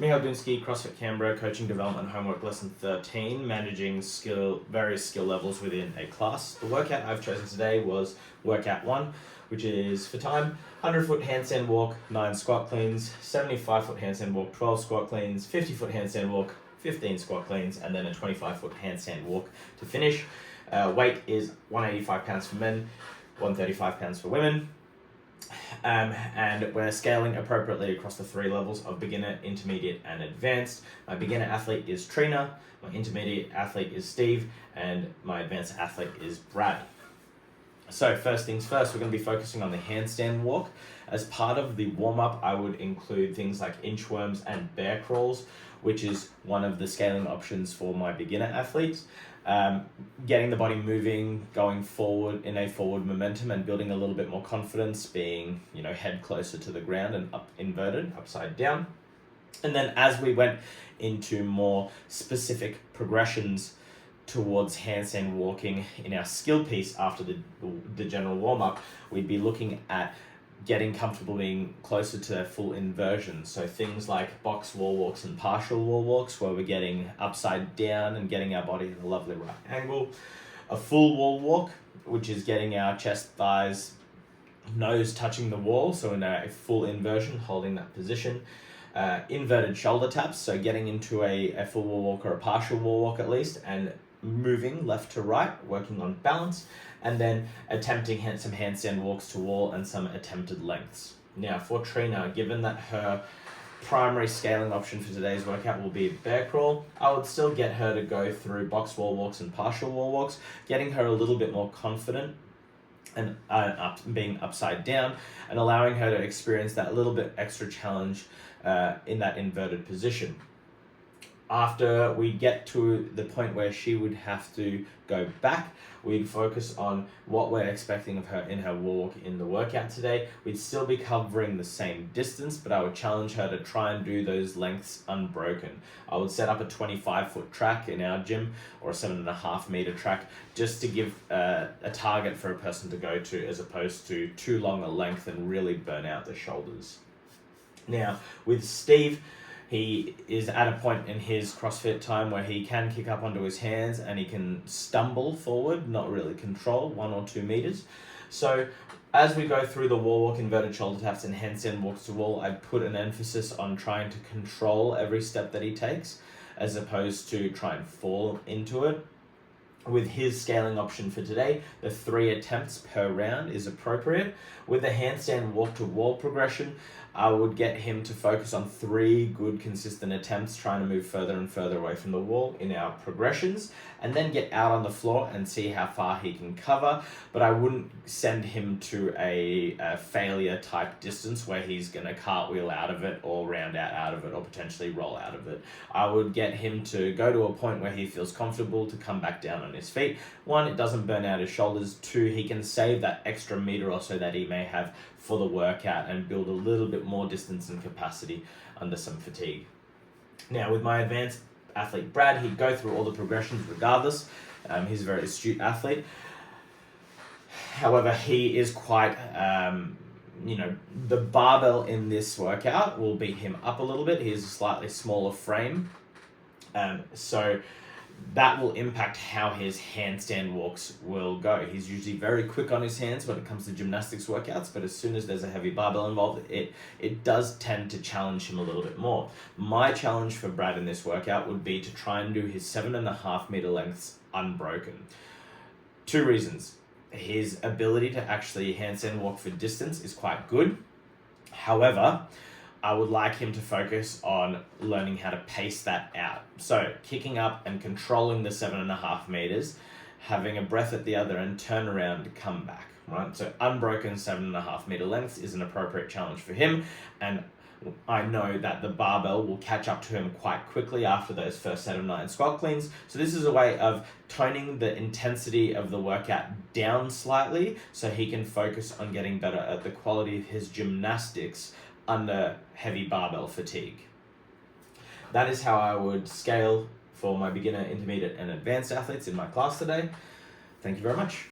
Michal Dunski, CrossFit Canberra, Coaching Development Homework Lesson 13, Managing various skill levels within a class. The workout I've chosen today was workout 1, which is for time, 100-foot handstand walk, 9 squat cleans, 75-foot handstand walk, 12 squat cleans, 50-foot handstand walk, 15 squat cleans, and then a 25-foot handstand walk to finish. Weight is 185 pounds for men, 135 pounds for women. And we're scaling appropriately across the 3 levels of beginner, intermediate, and advanced. My beginner athlete is Trina, my intermediate athlete is Steve, and my advanced athlete is Brad. So first things first, we're going to be focusing on the handstand walk. As part of the warm-up, I would include things like inchworms and bear crawls, which is one of the scaling options for my beginner athletes. Getting the body moving, going forward in a forward momentum and building a little bit more confidence, being, head closer to the ground and inverted, upside down. And then as we went into more specific progressions towards handstand walking in our skill piece after the general warm-up, we'd be looking at getting comfortable being closer to full inversion. So things like box wall walks and partial wall walks, where we're getting upside down and getting our body at a lovely right angle. A full wall walk, which is getting our chest, thighs, nose touching the wall, so in a full inversion, holding that position. Inverted shoulder taps, so getting into a full wall walk or a partial wall walk at least, and moving left to right, working on balance, and then attempting some handstand walks to wall and some attempted lengths. Now for Trina, given that her primary scaling option for today's workout will be a bear crawl, I would still get her to go through box wall walks and partial wall walks, getting her a little bit more confident and being upside down, and allowing her to experience that little bit extra challenge in that inverted position. After we get to the point where she would have to go back, we'd focus on what we're expecting of her in her walk in the workout today. We'd still be covering the same distance, but I would challenge her to try and do those lengths unbroken. I would set up a 25-foot track in our gym or a 7.5 meter track, just to give a target for a person to go to, as opposed to too long a length and really burn out the shoulders. Now with Steve, he is at a point in his CrossFit time where he can kick up onto his hands and he can stumble forward, not really control, 1 or 2 meters. So as we go through the wall walk, inverted shoulder taps, and handstand walks to wall, I'd put an emphasis on trying to control every step that he takes, as opposed to try and fall into it. With his scaling option for today, the 3 attempts per round is appropriate. With the handstand walk to wall progression, I would get him to focus on 3 good consistent attempts, trying to move further and further away from the wall in our progressions, and then get out on the floor and see how far he can cover. But I wouldn't send him to a failure type distance where he's going to cartwheel out of it or round out of it or potentially roll out of it. I would get him to go to a point where he feels comfortable to come back down on his feet. 1, it doesn't burn out his shoulders. 2, he can save that extra meter or so that he may have for the workout and build a little bit more distance and capacity under some fatigue. Now with my advanced athlete Brad, he'd go through all the progressions regardless. He's a very astute athlete. However, he is quite, the barbell in this workout will beat him up a little bit. He has a slightly smaller frame. So that will impact how his handstand walks will go. He's usually very quick on his hands when it comes to gymnastics workouts, but as soon as there's a heavy barbell involved, it does tend to challenge him a little bit more. My challenge for Brad in this workout would be to try and do his 7.5 meter lengths unbroken. 2 reasons. His ability to actually handstand walk for distance is quite good. However, I would like him to focus on learning how to pace that out. So kicking up and controlling the 7.5 meters, having a breath at the other end, turn around to come back, right? So unbroken 7.5 meter lengths is an appropriate challenge for him. And I know that the barbell will catch up to him quite quickly after those first set of 9 squat cleans. So this is a way of toning the intensity of the workout down slightly so he can focus on getting better at the quality of his gymnastics under heavy barbell fatigue. That is how I would scale for my beginner, intermediate, and advanced athletes in my class today. Thank you very much.